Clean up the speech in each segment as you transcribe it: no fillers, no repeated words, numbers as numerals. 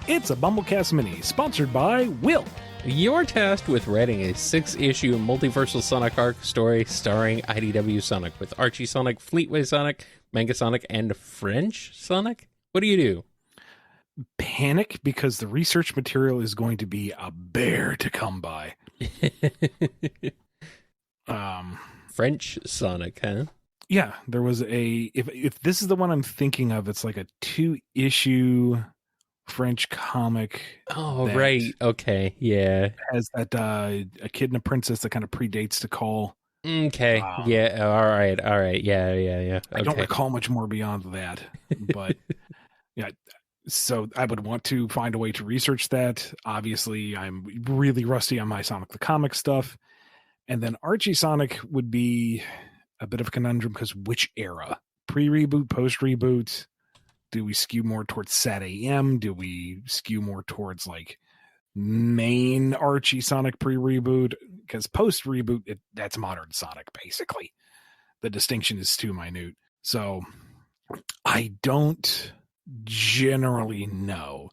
It's a BumbleKast Mini, sponsored by Will. You're tasked with writing a 6-issue multiversal Sonic arc story starring IDW Sonic with Archie Sonic, Fleetway Sonic, Manga Sonic, and French Sonic? What do you do? Panic, because the research material is going to be a bear to come by. French Sonic, huh? Yeah, there was if this is the one I'm thinking of, it's like a 2-issue French comic. Oh, right. Okay, yeah. Has that a kid and a princess that kind of predates the call. Okay, yeah, all right, yeah. Okay. I don't recall much more beyond that, but yeah. So I would want to find a way to research that. Obviously, I'm really rusty on my Sonic the Comic stuff. And then Archie Sonic would be a bit of a conundrum because which era? Pre-reboot, post-reboot? Do we skew more towards Sat AM? Do we skew more towards like main Archie Sonic pre-reboot? Because post-reboot, that's modern Sonic, basically. The distinction is too minute. So I don't generally know.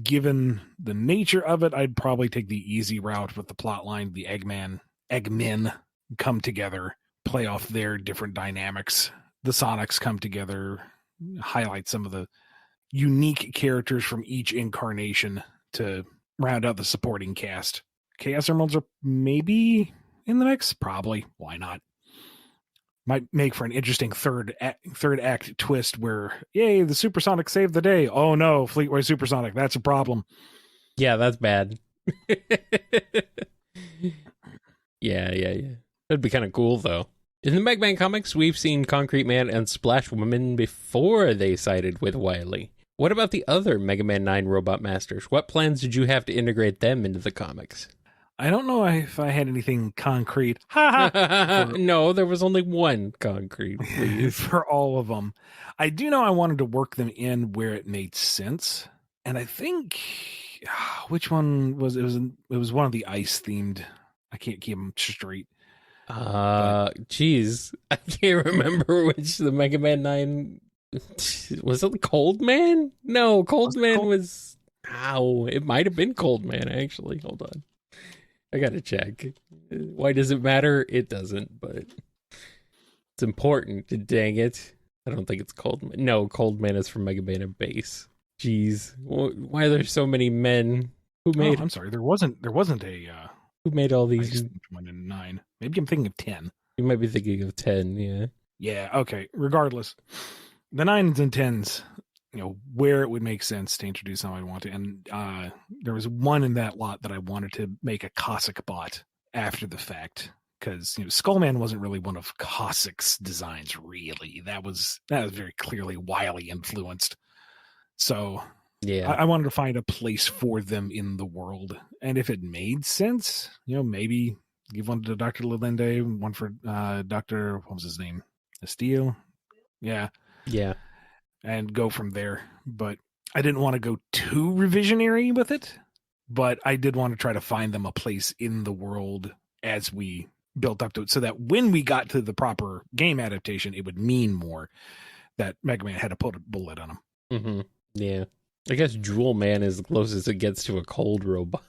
Given the nature of it, I'd probably take the easy route with the plot line. The Eggmen come together, play off their different dynamics. The Sonics come together, highlight some of the unique characters from each incarnation to round out the supporting cast. Chaos Emeralds are maybe in the mix? Probably. Why not? Might make for an interesting third act twist where, yay, the Supersonic saved the day. Oh no, Fleetway Supersonic, that's a problem. Yeah, that's bad. Yeah. That'd be kind of cool, though. In the Mega Man comics, we've seen Concrete Man and Splash Woman before they sided with Wily. What about the other Mega Man 9 Robot Masters? What plans did you have to integrate them into the comics? I don't know if I had anything concrete. No, there was only one concrete, please. For all of them. I do know I wanted to work them in where it made sense. And I think, which one was it? Was one of the ice themed. I can't keep them straight. Geez, I can't remember which the Mega Man 9 was. It Cold Man? No, Cold Man was. Ow! It might have been Cold Man actually. Hold on, I gotta check. Why does it matter? It doesn't, but it's important. Dang it! I don't think it's Cold Man. No, Cold Man is from Mega Man and Base. Jeez, why are there so many men who made? I'm sorry, there wasn't a. Who made all these? 1 and 9. Maybe I'm thinking of 10. You might be thinking of 10, yeah. Yeah, okay. Regardless, the 9s and 10s, where it would make sense to introduce them, I want to. And there was one in that lot that I wanted to make a Cossack bot after the fact. Because Skullman wasn't really one of Cossack's designs, really. That was very clearly Wily influenced. So yeah, I wanted to find a place for them in the world. And if it made sense, maybe give one to Dr. Lalinde, one for Dr. What was his name? Estille? Yeah. Yeah. And go from there. But I didn't want to go too revisionary with it. But I did want to try to find them a place in the world as we built up to it. So that when we got to the proper game adaptation, it would mean more that Mega Man had to put a bullet on him. Mm-hmm. Yeah. I guess Jewel Man is the closest it gets to a cold robot.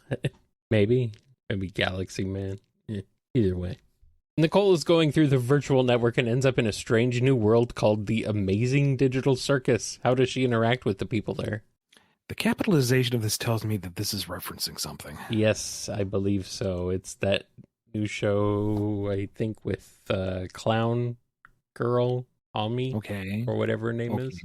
Maybe Galaxy Man. Yeah, either way. Nicole is going through the virtual network and ends up in a strange new world called the Amazing Digital Circus. How does she interact with the people there? The capitalization of this tells me that this is referencing something. Yes, I believe so. It's that new show, I think, with Clown Girl, Ami, or whatever her name is.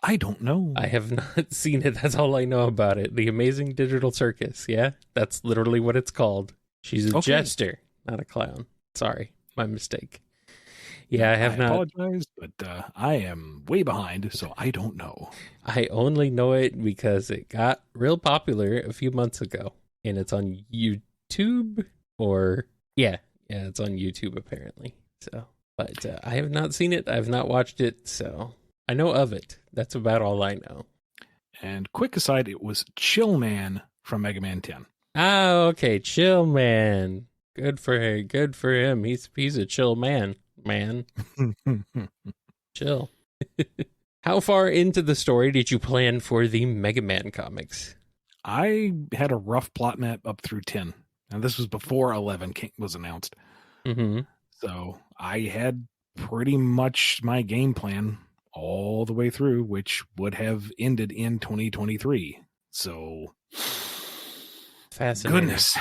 I don't know. I have not seen it. That's all I know about it. The Amazing Digital Circus. Yeah, that's literally what it's called. She's a jester, not a clown. Sorry, my mistake. Yeah, I apologize, but I am way behind, so I don't know. I only know it because it got real popular a few months ago, and it's on YouTube, it's on YouTube apparently. So, but I have not seen it. I have not watched it, so I know of it. That's about all I know. And quick aside, it was Chill Man from Mega Man 10. Oh, okay, Chill Man. Good for her. Good for him. He's a chill man. Man, chill. How far into the story did you plan for the Mega Man comics? I had a rough plot map up through 10. And this was before 11 was announced. Mm-hmm. So I had pretty much my game plan all the way through, which would have ended in 2023. So, Fascinating. goodness.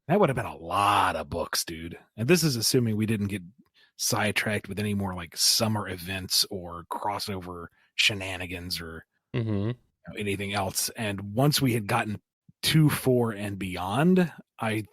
That would have been a lot of books, dude. And this is assuming we didn't get sidetracked with any more like summer events or crossover shenanigans or anything else. And once we had gotten 2, 4, and beyond, I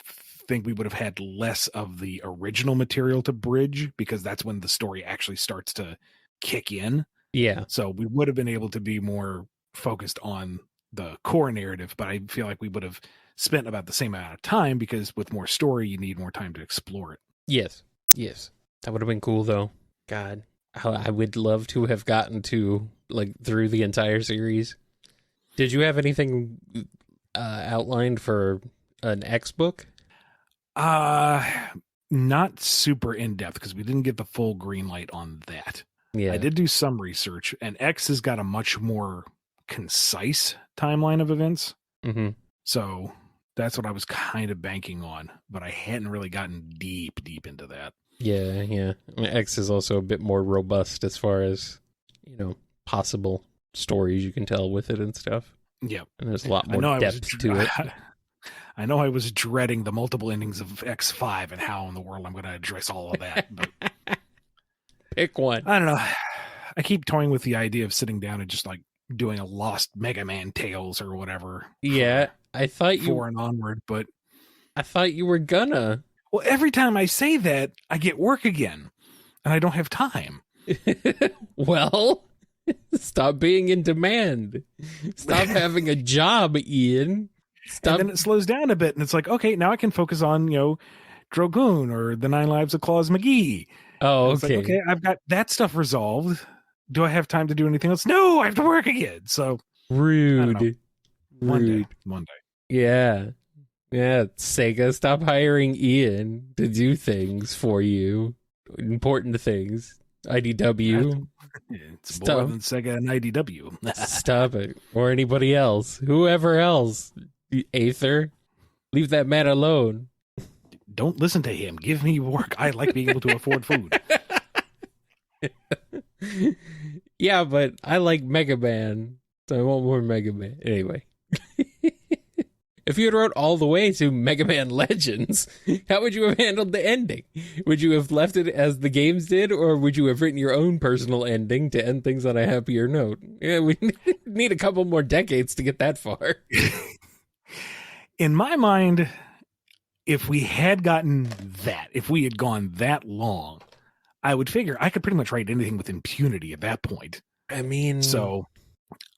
think we would have had less of the original material to bridge, because that's when the story actually starts to kick in. Yeah. So we would have been able to be more focused on the core narrative, but I feel like we would have spent about the same amount of time, because with more story, you need more time to explore it. Yes. Yes. That would have been cool, though. God, I would love to have gotten to, like, through the entire series. Did you have anything outlined for an X book? Not super in depth, because we didn't get the full green light on that. Yeah. I did do some research, and X has got a much more concise timeline of events. Mm-hmm. So that's what I was kind of banking on, but I hadn't really gotten deep into that. Yeah, yeah. I mean, X is also a bit more robust as far as, possible stories you can tell with it and stuff. Yeah. And there's a lot more depth to it. I know I was dreading the multiple endings of X5 and how in the world I'm going to address all of that. But pick one. I don't know. I keep toying with the idea of sitting down and just like doing a Lost Mega Man Tales or whatever. Yeah, I thought you 4 and onward, but I thought you were gonna. Well, every time I say that, I get work again, and I don't have time. Well, stop being in demand. Stop having a job, Ian. Stop. And then it slows down a bit, and it's like, okay, now I can focus on, Dragoon or The 9 Lives of Claus McGee. Oh, okay. Okay, I've got that stuff resolved. Do I have time to do anything else? No, I have to work again. So rude. One day. Yeah. Yeah, Sega, stop hiring Ian to do things for you. Important things. IDW. It's more than Sega and IDW. Stop it. Or anybody else. Whoever else. Aether. Leave that man alone. Don't listen to him. Give me work. I like being able to afford food. Yeah, but I like Mega Man. So I want more Mega Man. Anyway. If you had wrote all the way to Mega Man Legends, how would you have handled the ending? Would you have left it as the games did, or would you have written your own personal ending to end things on a happier note? Yeah, we need a couple more decades to get that far. In my mind, if we had gotten that, if we had gone that long, I would figure I could pretty much write anything with impunity at that point. I mean... So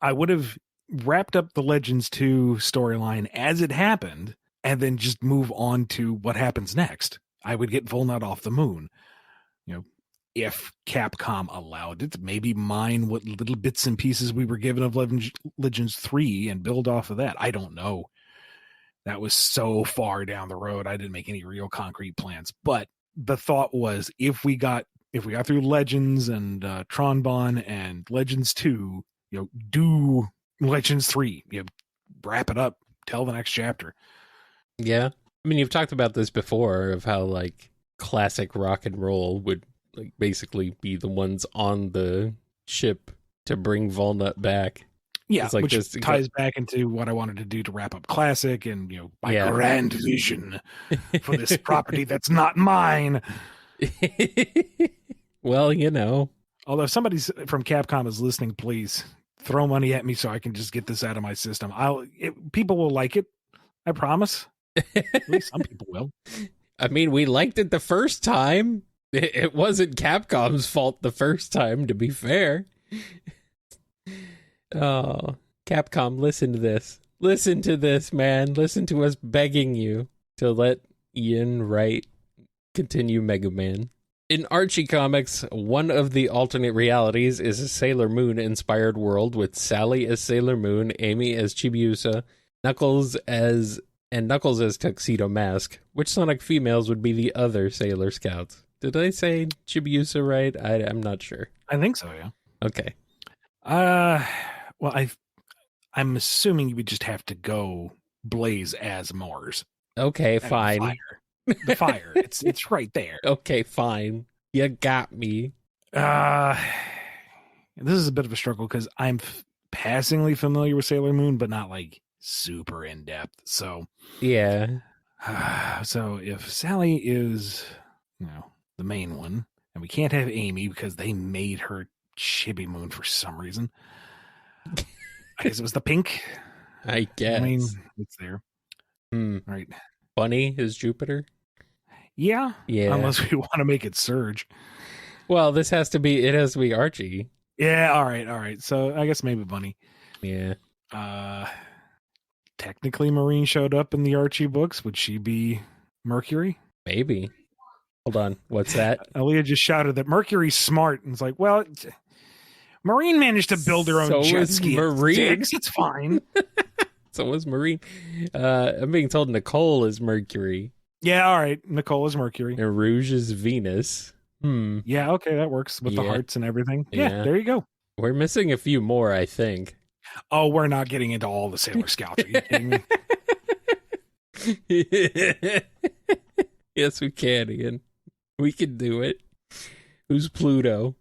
I would have wrapped up the Legends 2 storyline as it happened, and then just move on to what happens next. I would get Volnut off the moon. If Capcom allowed it, maybe mine what little bits and pieces we were given of Legends 3 and build off of that. I don't know. That was so far down the road. I didn't make any real concrete plans. But the thought was, if we got through Legends and Tronbon and Legends 2, do Legends 3, wrap it up, tell the next chapter. Yeah. I mean, you've talked about this before, of how, like, classic rock and roll would, like, basically be the ones on the ship to bring Volnut back. Yeah, like which ties back into what I wanted to do to wrap up Classic and, my grand vision for this property that's not mine. Well, Although if somebody from Capcom is listening, please throw money at me so I can just get this out of my system. People will like it. I promise. At least some people will. I mean, we liked it the first time. It wasn't Capcom's fault the first time, to be fair. Oh, Capcom, listen to this. Listen to this, man. Listen to us begging you to let Ian continue Mega Man. In Archie Comics, one of the alternate realities is a Sailor Moon-inspired world with Sally as Sailor Moon, Amy as Chibiusa, Knuckles as And Knuckles as Tuxedo Mask. Which Sonic females would be the other Sailor Scouts? Did I say Chibiusa right? I'm not sure. I think so, yeah. Okay. Well, I'm assuming you would just have to go Blaze as Mars. Okay, fine. The fire. It's right there. Okay, fine. You got me. This is a bit of a struggle because I'm passingly familiar with Sailor Moon, but not like super in depth. So yeah. So if Sally is, the main one, and we can't have Amy because they made her Chibi Moon for some reason. I guess it was the pink. I guess. I mean, it's there. Right. Bunny is Jupiter? Yeah. Yeah. Unless we want to make it Surge. Well, it has to be Archie. Yeah, all right. So I guess maybe Bunny. Yeah. Technically Marine showed up in the Archie books. Would she be Mercury? Maybe. Hold on. What's that? Aaliyah just shouted that Mercury's smart. And it's like, well, Marine managed to build her own jet ski. Marine. It's fine. So was Marine. I'm being told Nicole is Mercury. Yeah, all right. Nicole is Mercury. And Rouge is Venus. Yeah, okay, that works with the hearts and everything. Yeah, there you go. We're missing a few more, I think. Oh, we're not getting into all the Sailor Scouts. Are you kidding me? Yes, we can, Ian. We can do it. Who's Pluto?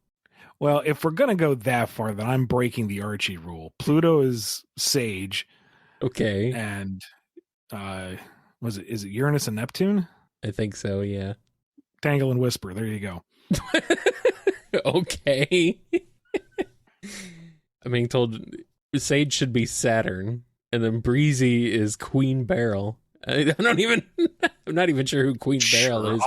Well, if we're going to go that far, then I'm breaking the Archie rule. Pluto is Sage. Okay. And is it Uranus and Neptune? I think so, yeah. Tangle and Whisper. There you go. Okay. I'm being told Sage should be Saturn, and then Breezy is Queen Beryl. I'm not even sure who Queen Beryl is.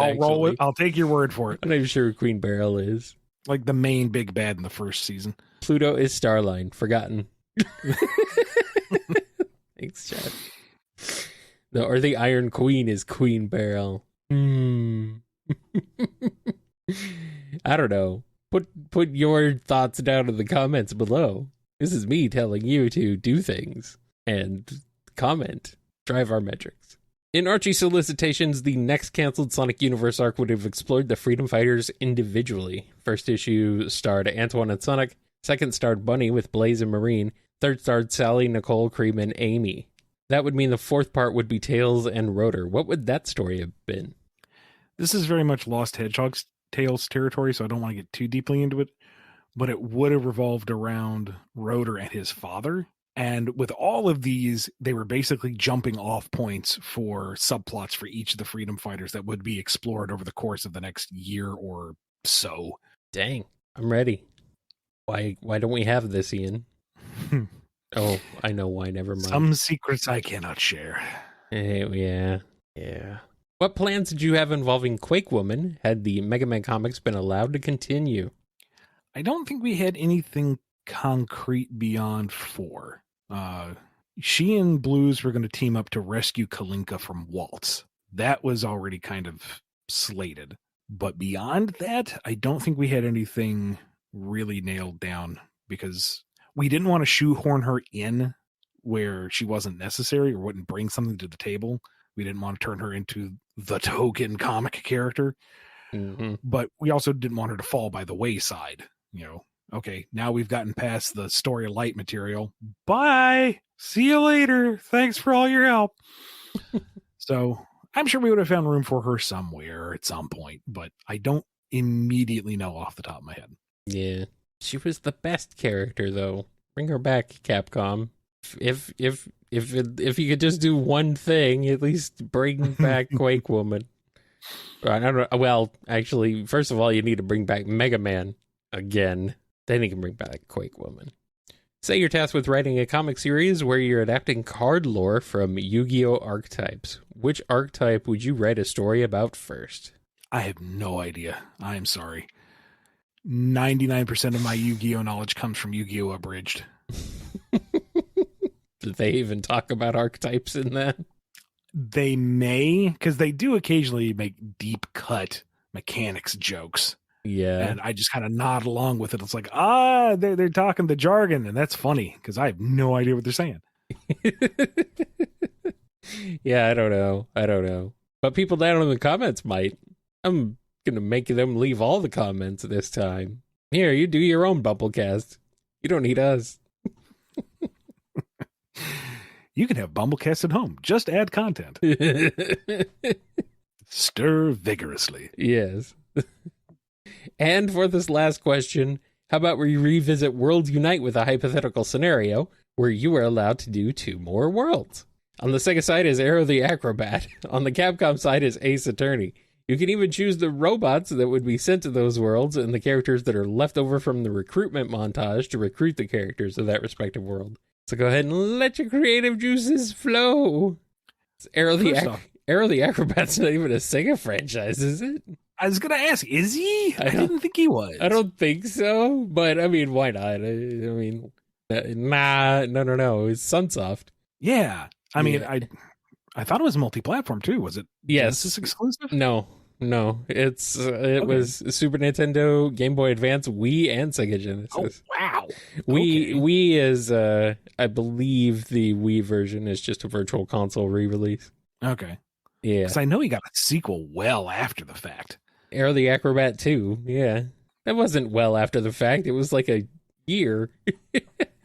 I'll take your word for it. I'm not even sure who Queen Beryl is. Like the main big bad in the first season. Pluto is Starline. Forgotten. Thanks, Chad. Or the Iron Queen is Queen Beryl. I don't know. Put your thoughts down in the comments below. This is me telling you to do things and comment. Drive our metrics. In Archie Solicitations, the next canceled Sonic Universe arc would have explored the Freedom Fighters individually. First issue starred Antoine and Sonic. Second starred Bunny with Blaze and Marine. Third starred Sally, Nicole, Cream, and Amy. That would mean the fourth part would be Tails and Rotor. What would that story have been? This is very much Lost Hedgehog's Tails territory, so I don't want to get too deeply into it. But it would have revolved around Rotor and his father. And with all of these, they were basically jumping off points for subplots for each of the Freedom Fighters that would be explored over the course of the next year or so. Dang, I'm ready. Why don't we have this, Ian? Oh, I know why. Never mind. Some secrets I cannot share. Yeah. What plans did you have involving Quake Woman had the Mega Man comics been allowed to continue? I don't think we had anything concrete beyond 4. She and Blues were going to team up to rescue Kalinka from Waltz. That was already kind of slated. But beyond that, I don't think we had anything really nailed down because we didn't want to shoehorn her in where she wasn't necessary or wouldn't bring something to the table. We didn't want to turn her into the token comic character. But we also didn't want her to fall by the wayside. Okay, now we've gotten past the story light material. Bye. See you later. Thanks for all your help. So I'm sure we would have found room for her somewhere at some point, but I don't immediately know off the top of my head. Yeah. She was the best character, though. Bring her back, Capcom. If you could just do one thing, at least bring back Quake Woman. I don't know. Well, actually, first of all, you need to bring back Mega Man again. Then you can bring back Quake Woman. Say you're tasked with writing a comic series where you're adapting card lore from Yu-Gi-Oh! Archetypes. Which archetype would you write a story about first? I have no idea. I'm sorry. 99% of my Yu-Gi-Oh! Knowledge comes from Yu-Gi-Oh! Abridged. Did they even talk about archetypes in that? They may, because they do occasionally make deep cut mechanics jokes. Yeah. And I just kind of nod along with it. It's like, they're talking the jargon, and that's funny because I have no idea what they're saying. Yeah, I don't know. But people down in the comments might. I'm gonna make them leave all the comments this time. Here, you do your own BumbleKast. You don't need us. You can have BumbleKast at home. Just add content. Stir vigorously. Yes. And for this last question, how about we revisit World Unite with a hypothetical scenario where you are allowed to do 2 more worlds? On the Sega side is Arrow the Acrobat. On the Capcom side is Ace Attorney. You can even choose the robots that would be sent to those worlds and the characters that are left over from the recruitment montage to recruit the characters of that respective world. So go ahead and let your creative juices flow. Arrow the Acrobat's not even a Sega franchise, is it? I was going to ask, is he? I didn't think he was. I don't think so, but I mean, why not? I mean, no. It's Sunsoft. Yeah. I mean, I thought it was multi-platform too. Was it Genesis exclusive? No. It was Super Nintendo, Game Boy Advance, Wii, and Sega Genesis. Oh, wow. Wii is, I believe the Wii version is just a virtual console re-release. Okay. Yeah. Because I know he got a sequel well after the fact. Arrow the Acrobat 2, yeah. That wasn't well after the fact. It was like a year.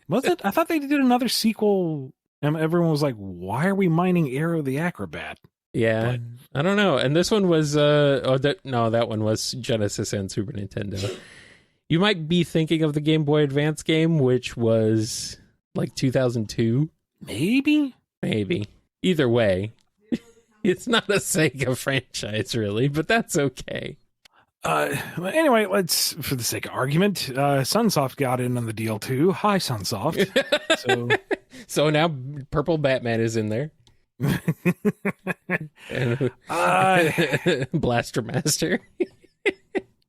Was it? I thought they did another sequel, and everyone was like, why are we mining Arrow the Acrobat? Yeah, but I don't know. And this one was, that one was Genesis and Super Nintendo. You might be thinking of the Game Boy Advance game, which was like 2002. Maybe. Either way. It's not a Sega franchise, really, but that's okay. Anyway, let's, for the sake of argument, Sunsoft got in on the deal too. Hi, Sunsoft. So now Purple Batman is in there. Blaster Master.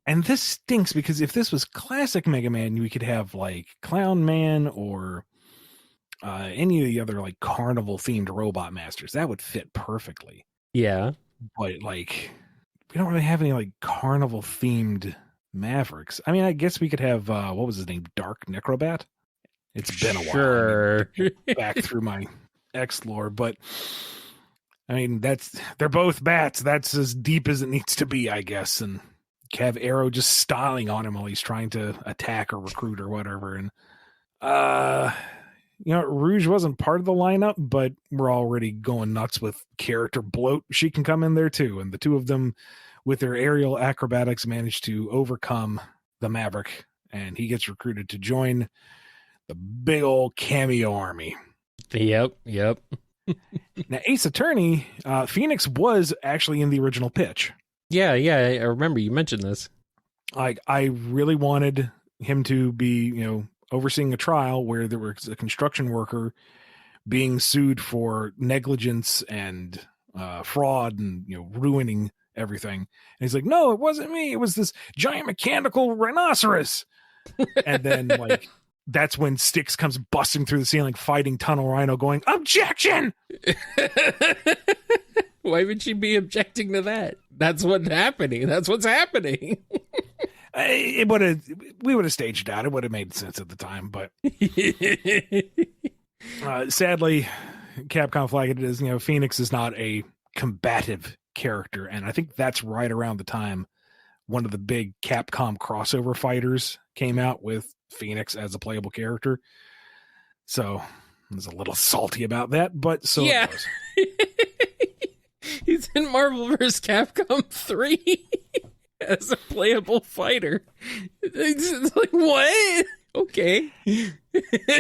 And this stinks because if this was classic Mega Man, we could have like Clown Man or any of the other like carnival themed robot masters. That would fit perfectly. Yeah. But like, we don't really have any like carnival themed Mavericks. I mean, I guess we could have, what was his name? Dark Necrobat? It's been a while. Sure. Back through my X lore, but I mean, they're both bats. That's as deep as it needs to be, I guess. And have Arrow just styling on him while he's trying to attack or recruit or whatever. And, Rouge wasn't part of the lineup, but we're already going nuts with character bloat. She can come in there too. And the two of them with their aerial acrobatics managed to overcome the Maverick, and he gets recruited to join the big old cameo army. Yep. Now, Ace Attorney, Phoenix was actually in the original pitch. Yeah, I remember you mentioned this. Like, I really wanted him to be, overseeing a trial where there was a construction worker being sued for negligence and fraud and, ruining everything. And he's like, no, it wasn't me. It was this giant mechanical rhinoceros. And then, like, that's when Styx comes busting through the ceiling, fighting Tunnel Rhino, going, objection! Why would she be objecting to that? That's what's happening. We would have staged out. It would have made sense at the time, but sadly, Capcom flagged it as, Phoenix is not a combative character. And I think that's right around the time one of the big Capcom crossover fighters came out with Phoenix as a playable character. So I was a little salty about that, but so yeah. It goes. He's in Marvel vs. Capcom 3 as a playable fighter. It's like, what? Okay.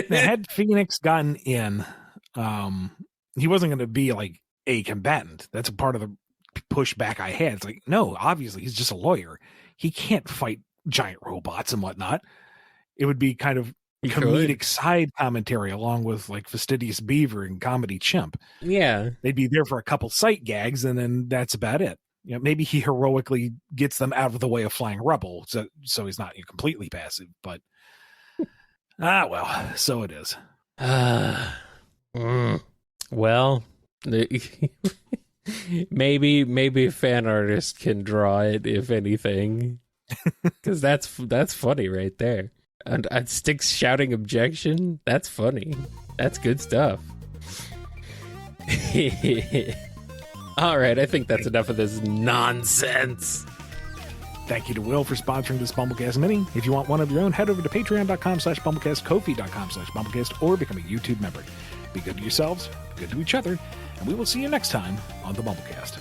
Now, had Phoenix gotten in, he wasn't going to be like a combatant. That's a part of the pushback I had. It's like, no, obviously he's just a lawyer. He can't fight giant robots and whatnot. It would be kind of comedic side commentary along with like Fastidious Beaver and Comedy Chimp. Yeah. They'd be there for a couple sight gags and then that's about it. Maybe he heroically gets them out of the way of flying rubble, so he's not completely passive, but well, so it is. Well, maybe a fan artist can draw it, if anything, because that's funny right there. And Styx shouting objection, that's funny. That's good stuff. All right, I think that's enough of this nonsense. Thank you to Will for sponsoring this BumbleKast Mini. If you want one of your own, head over to patreon.com/BumbleKast, ko-fi.com/BumbleKast, or become a YouTube member. Be good to yourselves, be good to each other, and we will see you next time on the BumbleKast.